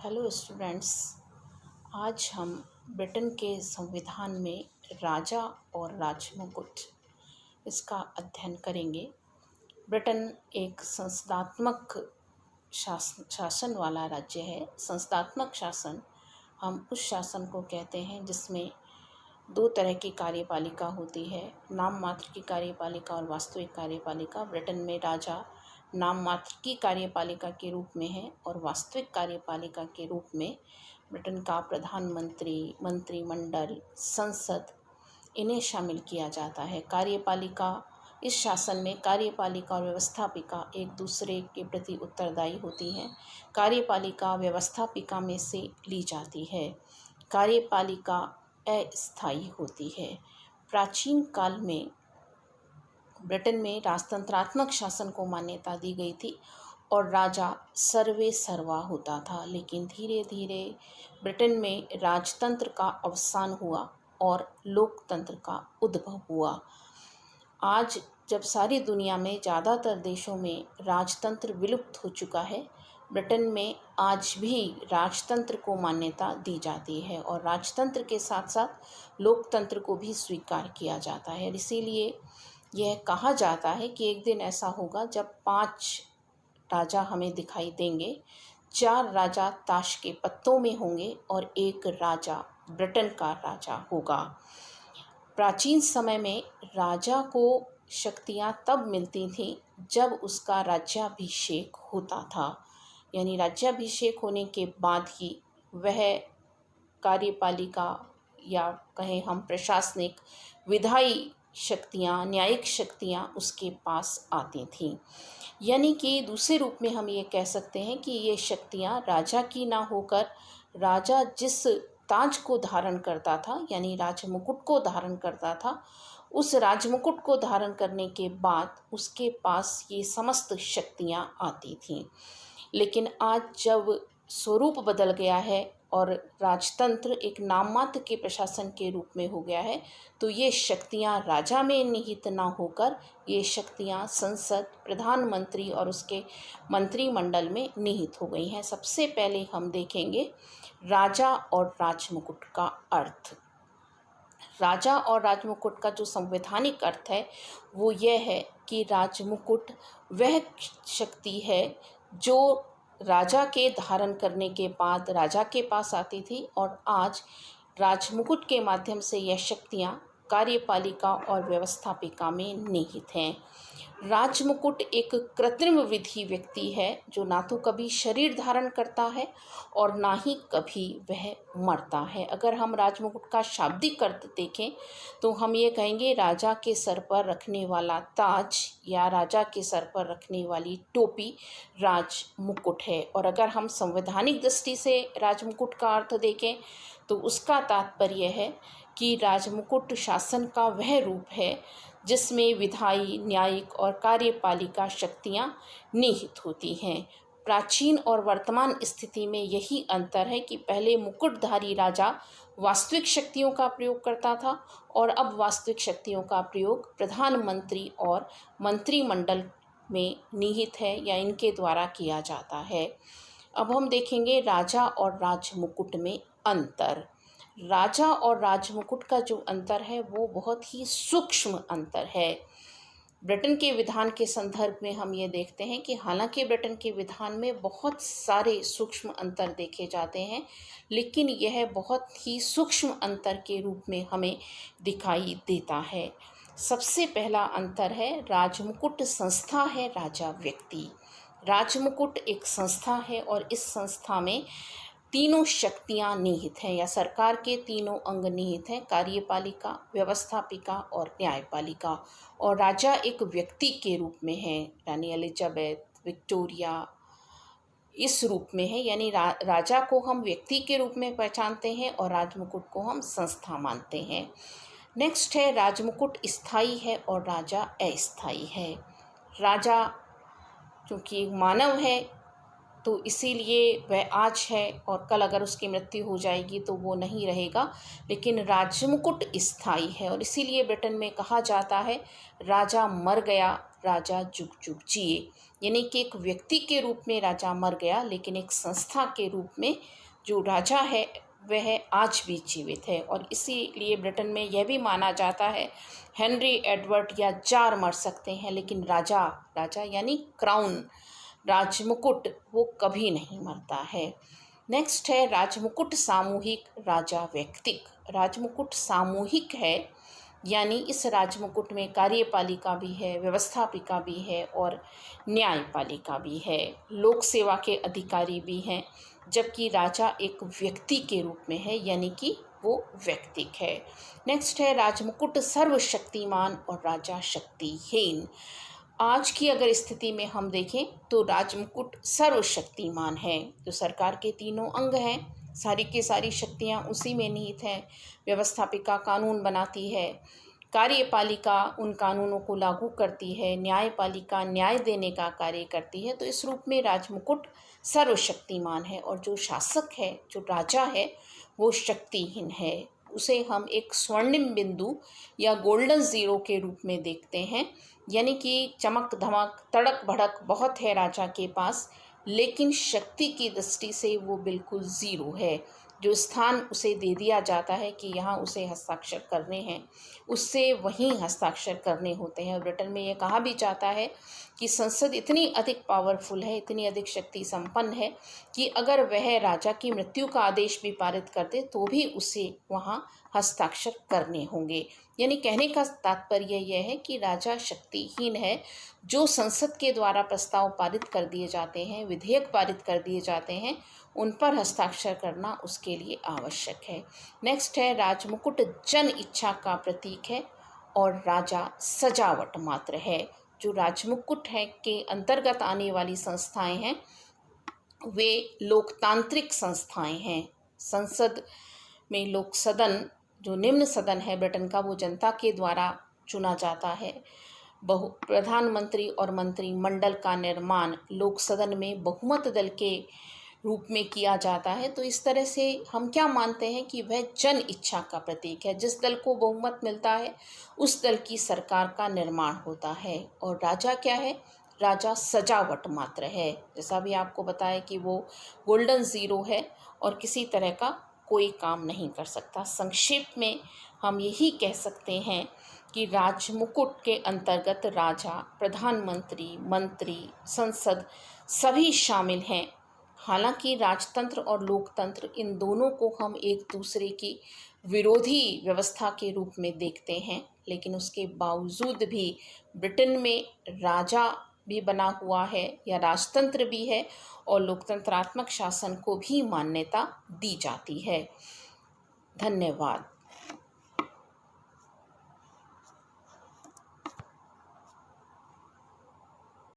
Hello students. आज हम Britain के संविधान में राजा और राजमुकुट इसका अध्ययन करेंगे। ब्रिटेन एक संस्थात्मक शासन वाला राज्य है। संस्थात्मक शासन हम उस शासन को कहते हैं जिसमें दो तरह की कार्यपालिका होती है, नाम मात्र की कार्यपालिका और वास्तविक कार्यपालिका। ब्रिटेन में राजा नाम मात्र की कार्यपालिका के रूप में है और वास्तविक कार्यपालिका के रूप में ब्रिटेन का प्रधानमंत्री, मंत्रिमंडल, संसद इन्हें शामिल किया जाता है। कार्यपालिका, इस शासन में कार्यपालिका और व्यवस्थापिका एक दूसरे के प्रति उत्तरदायी होती हैं। कार्यपालिका व्यवस्थापिका में से ली जाती है। कार्यपालिका अस्थायी होती है। प्राचीन काल में ब्रिटेन में राजतंत्रात्मक शासन को मान्यता दी गई थी और राजा सर्वे सर्वा होता था, लेकिन धीरे धीरे ब्रिटेन में राजतंत्र का अवसान हुआ और लोकतंत्र का उद्भव हुआ। आज जब सारी दुनिया में ज़्यादातर देशों में राजतंत्र विलुप्त हो चुका है, ब्रिटेन में आज भी राजतंत्र को मान्यता दी जाती है और राजतंत्र के साथ साथ लोकतंत्र को भी स्वीकार किया जाता है। इसीलिए यह कहा जाता है कि एक दिन ऐसा होगा जब 5 राजा हमें दिखाई देंगे, 4 राजा ताश के पत्तों में होंगे और एक राजा ब्रिटेन का राजा होगा। प्राचीन समय में राजा को शक्तियाँ तब मिलती थीं जब उसका राज्याभिषेक होता था, यानी राज्याभिषेक होने के बाद ही वह कार्यपालिका या कहें हम प्रशासनिक, विधायी शक्तियाँ, न्यायिक शक्तियाँ उसके पास आती थीं। यानी कि दूसरे रूप में हम ये कह सकते हैं कि ये शक्तियाँ राजा की ना होकर राजा जिस ताज को धारण करता था, यानी राजमुकुट को धारण करता था, उस राजमुकुट को धारण करने के बाद उसके पास ये समस्त शक्तियाँ आती थीं। लेकिन आज जब स्वरूप बदल गया है और राजतंत्र एक नाम मात्र के प्रशासन के रूप में हो गया है, तो ये शक्तियाँ राजा में निहित ना होकर ये शक्तियाँ संसद, प्रधानमंत्री और उसके मंत्रिमंडल में निहित हो गई हैं। सबसे पहले हम देखेंगे राजा और राजमुकुट का अर्थ। राजा और राजमुकुट का जो संवैधानिक अर्थ है वो यह है कि राजमुकुट वह शक्ति है जो राजा के धारण करने के बाद राजा के पास आती थी और आज राजमुकुट के माध्यम से यह शक्तियाँ कार्यपालिका और व्यवस्थापिका में निहित हैं। राजमुकुट एक कृत्रिम विधि व्यक्ति है जो ना तो कभी शरीर धारण करता है और ना ही कभी वह मरता है। अगर हम राजमुकुट का शाब्दिक अर्थ देखें तो हम ये कहेंगे राजा के सर पर रखने वाला ताज या राजा के सर पर रखने वाली टोपी राजमुकुट है। और अगर हम संवैधानिक दृष्टि से राजमुकुट का अर्थ देखें तो उसका तात्पर्य है कि राजमुकुट शासन का वह रूप है जिसमें विधायी, न्यायिक और कार्यपालिका शक्तियाँ निहित होती हैं। प्राचीन और वर्तमान स्थिति में यही अंतर है कि पहले मुकुटधारी राजा वास्तविक शक्तियों का प्रयोग करता था और अब वास्तविक शक्तियों का प्रयोग प्रधानमंत्री और मंत्रिमंडल में निहित है या इनके द्वारा किया जाता है। अब हम देखेंगे राजा और राजमुकुट में अंतर। राजा और राजमुकुट का जो अंतर है वो बहुत ही सूक्ष्म अंतर है। ब्रिटेन के विधान के संदर्भ में हम ये देखते हैं कि हालांकि ब्रिटेन के विधान में बहुत सारे सूक्ष्म अंतर देखे जाते हैं, लेकिन यह बहुत ही सूक्ष्म अंतर के रूप में हमें दिखाई देता है। सबसे पहला अंतर है राजमुकुट संस्था है, राजा व्यक्ति। राजमुकुट एक संस्था है और इस संस्था में तीनों शक्तियाँ निहित हैं या सरकार के तीनों अंग निहित हैं, कार्यपालिका, व्यवस्थापिका और न्यायपालिका। और राजा एक व्यक्ति के रूप में है, रानी एलिजाबेथ, विक्टोरिया इस रूप में है, यानी राजा को हम व्यक्ति के रूप में पहचानते हैं और राजमुकुट को हम संस्था मानते हैं। नेक्स्ट है राजमुकुट स्थायी है और राजा अस्थायी है। राजा क्योंकि मानव है तो इसीलिए वह आज है और कल अगर उसकी मृत्यु हो जाएगी तो वो नहीं रहेगा, लेकिन राजमुकुट स्थायी है और इसीलिए ब्रिटेन में कहा जाता है राजा मर गया, राजा जुग जुग जिए। यानी कि एक व्यक्ति के रूप में राजा मर गया, लेकिन एक संस्था के रूप में जो राजा है वह आज भी जीवित है। और इसीलिए ब्रिटेन में यह भी माना जाता है हेनरी एडवर्ड या जार मर सकते हैं, लेकिन राजा राजा यानी क्राउन, राजमुकुट, वो कभी नहीं मरता है। नेक्स्ट है राजमुकुट सामूहिक, राजा व्यक्तिक। राजमुकुट सामूहिक है, यानी इस राजमुकुट में कार्यपालिका भी है, व्यवस्थापिका भी है और न्यायपालिका भी है, लोक सेवा के अधिकारी भी हैं, जबकि राजा एक व्यक्ति के रूप में है, यानी कि वो व्यक्तिक है। नेक्स्ट है राजमुकुट सर्वशक्तिमान और राजा शक्तिहीन। आज की अगर स्थिति में हम देखें तो राजमुकुट सर्वशक्तिमान है, जो सरकार के तीनों अंग हैं, सारी की सारी शक्तियाँ उसी में निहित हैं। व्यवस्थापिका कानून बनाती है, कार्यपालिका उन कानूनों को लागू करती है, न्यायपालिका न्याय देने का कार्य करती है। तो इस रूप में राजमुकुट सर्वशक्तिमान है और जो शासक है, जो राजा है, वो शक्तिहीन है। उसे हम एक स्वर्णिम बिंदु या गोल्डन ज़ीरो के रूप में देखते हैं, यानी कि चमक धमक तड़क भड़क बहुत है राजा के पास, लेकिन शक्ति की दृष्टि से वो बिल्कुल ज़ीरो है। जो स्थान उसे दे दिया जाता है कि यहाँ उसे हस्ताक्षर करने हैं, उससे वहीं हस्ताक्षर करने होते हैं। ब्रिटेन में ये कहा भी जाता है कि संसद इतनी अधिक पावरफुल है, इतनी अधिक शक्ति संपन्न है कि अगर वह राजा की मृत्यु का आदेश भी पारित कर दे तो भी उसे वहाँ हस्ताक्षर करने होंगे। यानी कहने का तात्पर्य यह है कि राजा शक्तिहीन है। जो संसद के द्वारा प्रस्ताव पारित कर दिए जाते हैं, विधेयक पारित कर दिए जाते हैं, उन पर हस्ताक्षर करना उसके लिए आवश्यक है। नेक्स्ट है राजमुकुट जन इच्छा का प्रतीक है और राजा सजावट मात्र है। जो राजमुकुट है के अंतर्गत आने वाली संस्थाएं हैं, वे लोकतांत्रिक संस्थाएं हैं। संसद में लोक सदन, जो निम्न सदन है ब्रिटेन का, वो जनता के द्वारा चुना जाता है। प्रधानमंत्री और मंत्रिमंडल का निर्माण लोक सदन में बहुमत दल के रूप में किया जाता है। तो इस तरह से हम क्या मानते हैं कि वह जन इच्छा का प्रतीक है। जिस दल को बहुमत मिलता है उस दल की सरकार का निर्माण होता है। और राजा क्या है? राजा सजावट मात्र है। जैसा भी आपको बताया कि वो गोल्डन ज़ीरो है और किसी तरह का कोई काम नहीं कर सकता। संक्षेप में हम यही कह सकते हैं कि राजमुकुट के अंतर्गत राजा, प्रधानमंत्री, मंत्री, संसद सभी शामिल हैं। हालांकि राजतंत्र और लोकतंत्र, इन दोनों को हम एक दूसरे की विरोधी व्यवस्था के रूप में देखते हैं, लेकिन उसके बावजूद भी ब्रिटेन में राजा भी बना हुआ है या राजतंत्र भी है और लोकतंत्रात्मक शासन को भी मान्यता दी जाती है। धन्यवाद।